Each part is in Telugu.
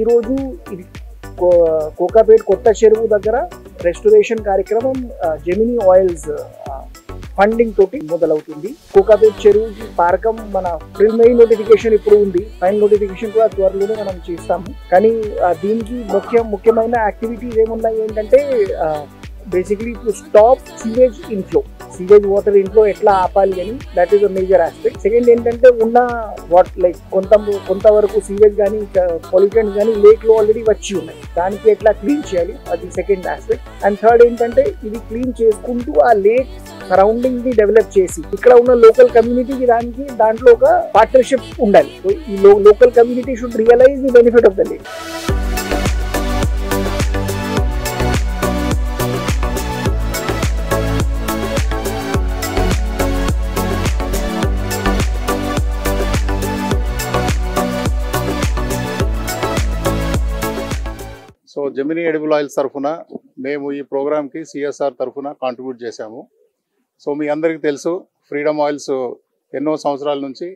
ఈరోజు ఇది కోకాపేట్ కొత్త చెరువు దగ్గర రెస్టోరేషన్ కార్యక్రమం జెమినీ ఆయిల్స్ ఫండింగ్ తోటి మొదలవుతుంది. కోకాపేట్ చెరువుకి పారకం మన ప్రిలిమినరీ నోటిఫికేషన్ ఇప్పుడు ఉంది, ఫైనల్ నోటిఫికేషన్ కూడా త్వరలోనే మనం చేస్తాము. కానీ దీనికి ముఖ్యమైన యాక్టివిటీస్ ఏమున్నాయి ఏంటంటే basically to stop sewage inflow, sewage water inflow ఎట్లా ఆపాలి అని, that is a major aspect. Second ఏంటంటే ఉన్న కొంతవరకు సీవేజ్ కానీ పొల్యూటెంట్స్ కానీ లేక్ లో ఆల్రెడీ వచ్చి ఉన్నాయి, దానికి ఎట్లా క్లీన్ చేయాలి, అది సెకండ్ ఆస్పెక్ట్. అండ్ థర్డ్ ఏంటంటే ఇది క్లీన్ చేసుకుంటూ ఆ లేక్ సరౌండింగ్ ని డెవలప్ చేసి ఇక్కడ ఉన్న లోకల్ కమ్యూనిటీకి దాంట్లో ఒక పార్ట్నర్షిప్ ఉండాలి. సో ఈ local community should realize the benefit of the lake. So Gemini edible oils తరఫున మేము ఈ ప్రోగ్రామ్కి సిఎస్ఆర్ తరఫున కాంట్రిబ్యూట్ చేశాము. సో మీ అందరికీ తెలుసు, ఫ్రీడమ్ ఆయిల్స్ ఎన్నో సంవత్సరాల నుంచి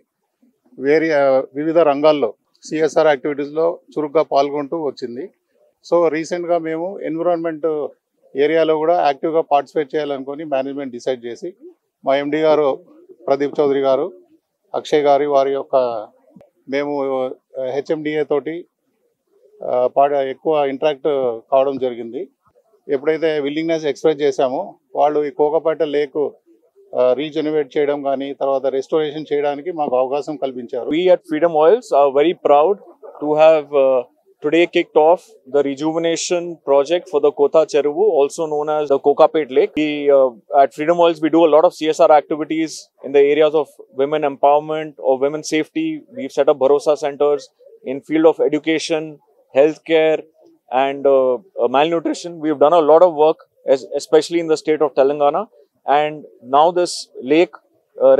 వివిధ రంగాల్లో సిఎస్ఆర్ యాక్టివిటీస్లో చురుగ్గా పాల్గొంటూ వచ్చింది. సో రీసెంట్గా మేము ఎన్విరాన్మెంట్ ఏరియాలో కూడా యాక్టివ్గా పార్టిసిపేట్ చేయాలనుకొని మేనేజ్మెంట్ డిసైడ్ చేసి మా ఎండి గారు ప్రదీప్ చౌదరి గారు, అక్షయ్ గారి వారి యొక్క మేము హెచ్ఎండిఏ తోటి ఎక్కువ ఇంటరాక్ట్ కావడం జరిగింది. ఎప్పుడైతే విల్లింగ్నెస్ ఎక్స్ప్రెస్ చేశామో వాళ్ళు ఈ కోకాపేట లేక్ రీజెనరేట్ చేయడం కానీ తర్వాత రెస్టోరేషన్ చేయడానికి మాకు అవకాశం కల్పించారు. We at Freedom Oils are very proud to have today kicked off the rejuvenation project for the Kotha Cheruvu, also known as the Kokapet Lake. At Freedom Oils we do a lot of CSR activities in the areas of women empowerment or women safety. We've set up Bharosa centers in field of education, healthcare and malnutrition. We've done a lot of work, especially in the state of Telangana. And now this lake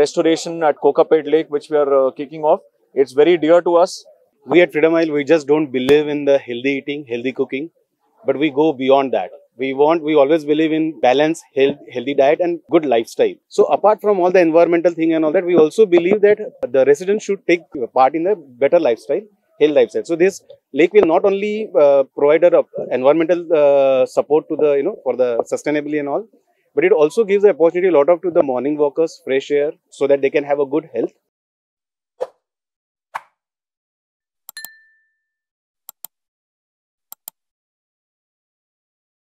restoration at Kokapet Lake, which we are kicking off, it's very dear to us. We at Freedom Oil, we just don't believe in the healthy eating, healthy cooking, but we go beyond that. We always believe in balance, healthy diet and good lifestyle. So apart from all the environmental thing and all that, we also believe that the residents should take part in a better lifestyle, health lifestyle. So this lake will not only provide environmental support to the, for the sustainability and all, but it also gives the opportunity to the morning walkers fresh air so that they can have a good health.